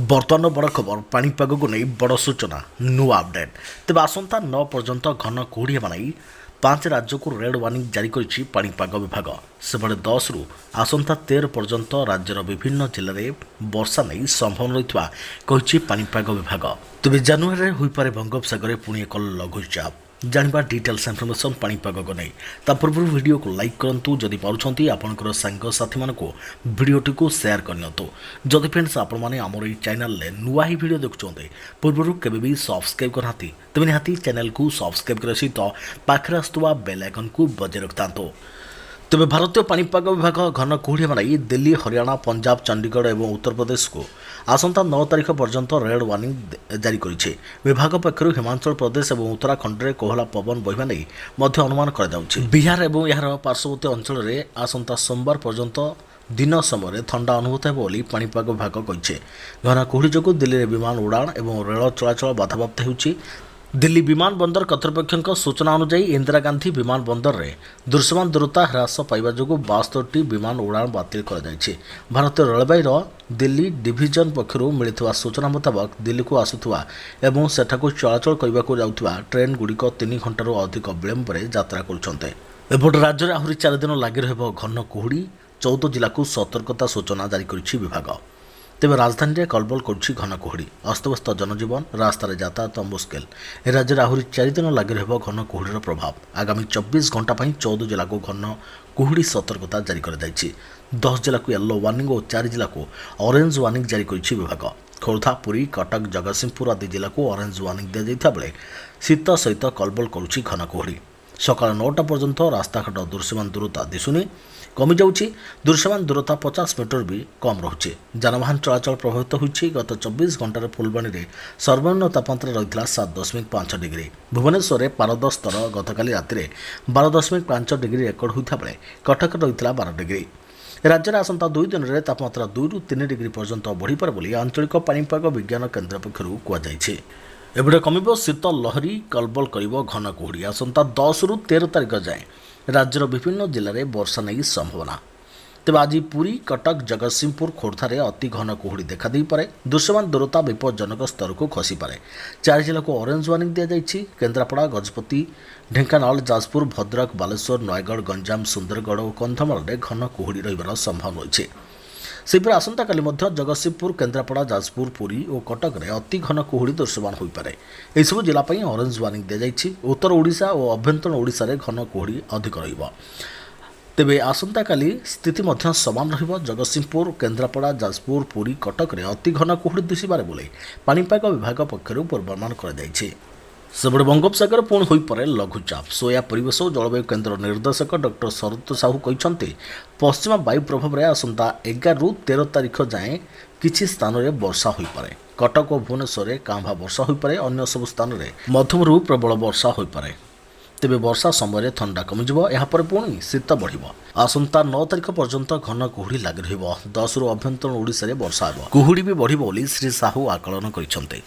बर्तमान बड़ खबर पाणीपाग को नहीं बड़ सूचना नुआ अपडेट तेज आसंता 9 पर्यंत घन कुहुड़िया बनाई 5 राज्य को रेड वार्निंग जारी करिछि पाणीपाग विभाग सेबड़े 10 रु आसंता 13 पर्यंत राज्यर विभिन्न जिले में वर्षा नहीं संभावना रही कहिछि पाणीपाग विभाग तेज जानुआरी होई पारे बंगोपसागर पुणी एक लघुचाप जानिबा डिटेल्स इनफॉरमेशन पाणीपाग को नहीं ता पूर्व वीडियो को लाइक करंतु जदि पारुछंती आपनकर सांग साथी मानको वीडियोटी को शेयर करनियंतु जदि फ्रेंड्स आपण माने हमर ई चैनल ले नुवा ही वीडियो देखुछंते पूर्वरु केबे भी सब्सक्राइब करहाती तबे निहाती चैनल को सब्सक्राइब कर सहित पाखरे आस्तुवा बेल आइकन को बजाय रखतांतो तेज भारतीय पाणीपाग विभाग घन कुहुड़िया बनाई दिल्ली हरियाणा पंजाब चंडीगढ़ और उत्तर प्रदेश को आसंता 9 तारिख पर्यंत रेड वार्निंग जारी करिछि विभाग पक्षरु हिमाचल प्रदेश और उत्तराखंड में कोहला पवन बहिबा नहीं मध्य अनुमान कर बिहार और यार पार्श्ववर्ती अंचल में आसंता सोमवार पर्यंत दिन समय ठंडा अनुभूत हो पाणीपाग विभाग कहिছে घन कुहुड़ी जो दिल्ली में विमान उड़ान और रेल चलाचल बाधाप्राप्त होउछि दिल्ली विमान बंदर कर्तृपक्षों सूचना अनुଯାयी इंदिरा गांधी विमान बंदर में दृश्यमान दूरता ह्रास पाइबा जो 72टी विमान उड़ान बातिल कर भारतीय रेलवे दिल्ली डिविजन पक्षर मिलता सूचना मुताबक दिल्ली को आसुवा एवं सेठाकु चलाचल करने को जाउथुवा ट्रेन गुड़िक 3 घंटार अधिक विलंब यात्रा करपटे राज्य में आहरी 4 दिन लगी रह घन कुहुड़ी 14 जिला को सतर्कता सूचना जारी करिछि विभाग तेज राजधानी में कलबल करुछि घन कुहुड़ी अस्तव्यस्त जनजीवन रास्तार यातायात मुस्किल राज्य में आहरी 4 दिन लगी रह घन कुहुड़ीर प्रभाव आगामी 24 घंटा 14 जिला को घन कुहुड़ी सतर्कता जारी कर 10 जिला को येलो वार्निंग और 4 जिला को ऑरेंज वार्निंग जारी करिछि विभाग खोर्धा पुरी कटक जगतसिंहपुर आदि जिला को ऑरेंज वार्निंग दि जाइता बेले शीत सहित कलबल करुछि घन कुहुड़ी सकाल 9टा पर्यंत रास्ताघाट दृश्यमान दूरता दिशुनी कमी जाउछि दृश्यमान दूरता 50 मीटर भी कम रहुछि जानवाहन चलाचल प्रभावित होइछि गत 24 घंटार फुलबाणी में सर्वनिम्न तापमात्रा रही 7.5 डिग्री भुवनेश्वर में पारद स्तर गतकाली राति 12.5 डिग्री रेकर्ड होता बेले कटक रही 12 डिग्री राज्य में आसंता 2 दिन में तापमात्रा 2 ରୁ 3 डिग्री पर्यंत बढ़िपारे बोली आंचलिक पाणीपाग विज्ञान केन्द्र पक्षर कहुଯାଇଛି एबडे कमिबो शीत लहरी कलबल करिबो घन कुहुड़ी आसंता 10 ରୁ 13 तारिख जाए राज्यर विभिन्न जिले में वर्षा नहीं संभावना तेज आज पुरी कटक जगतसिंहपुर खोर्धार अति घन कुहुड़ी देखा पारे दृश्यमान दूरता विपज्जनक स्तर को खसी पारे 4 जिला को ऑरेंज वार्निंग दि जाइछि केन्द्रापड़ा गजपति ढेंकानाल जाजपुर भद्रक बालेश्वर नयगढ़ गंजाम सुंदरगढ़ और कंधमाल में घन कुहुड़ी रहिबार संभावना रही सेपरि आसंता काली मध्य जगतसिंहपुर केन्द्रापड़ा जाजपुर पुरी और कटक में अति घन कुहुड़ी दृश्यमान हो पारे एसबू जिला ऑरेंज वार्निंग दि जाइछि उत्तर ओडिशा और अभ्यंतर ओडिशा रे घन कुहुड़ी अधिक रहिबो तेबे आसंता काली स्थिति मध्य समान रहिबो जगतसिंहपुर केन्द्रापड़ा जाजपुर पुरी कटक में अति घन कुहुड़ी दिशिबारे बोले पाणीपाग विभाग पक्षरु पूर्वानुमान कर जाइछि सेबड़े बंगोपसागर पुणी हो पारे लघुचाप सोया परिवेश और जलवायु केन्द्र निर्देशक डॉक्टर शरद साहू कहते पश्चिमा वायु प्रभाव में आसंता 11 ରୁ 13 तारिख जाए किछि स्थान में वर्षा हो पारे कटक और भुवनेश्वर में कांभा वर्षा हो पारे अन्य सब स्थान में मध्यमरू प्रबल वर्षा हो पारे तेबे वर्षा समय ठंडा कमिଯିବ एहापर पुणी शीत बढ़िबो आसंता 9 तारिख पर्यंत घन कुहुड़ी लगी रहिबो 10 ରୁ अभ्यंतर ओडिशा रे वर्षा हेबो कुहुड़ी भी बढ़िबो बोली श्री साहू आकलन करिसंते।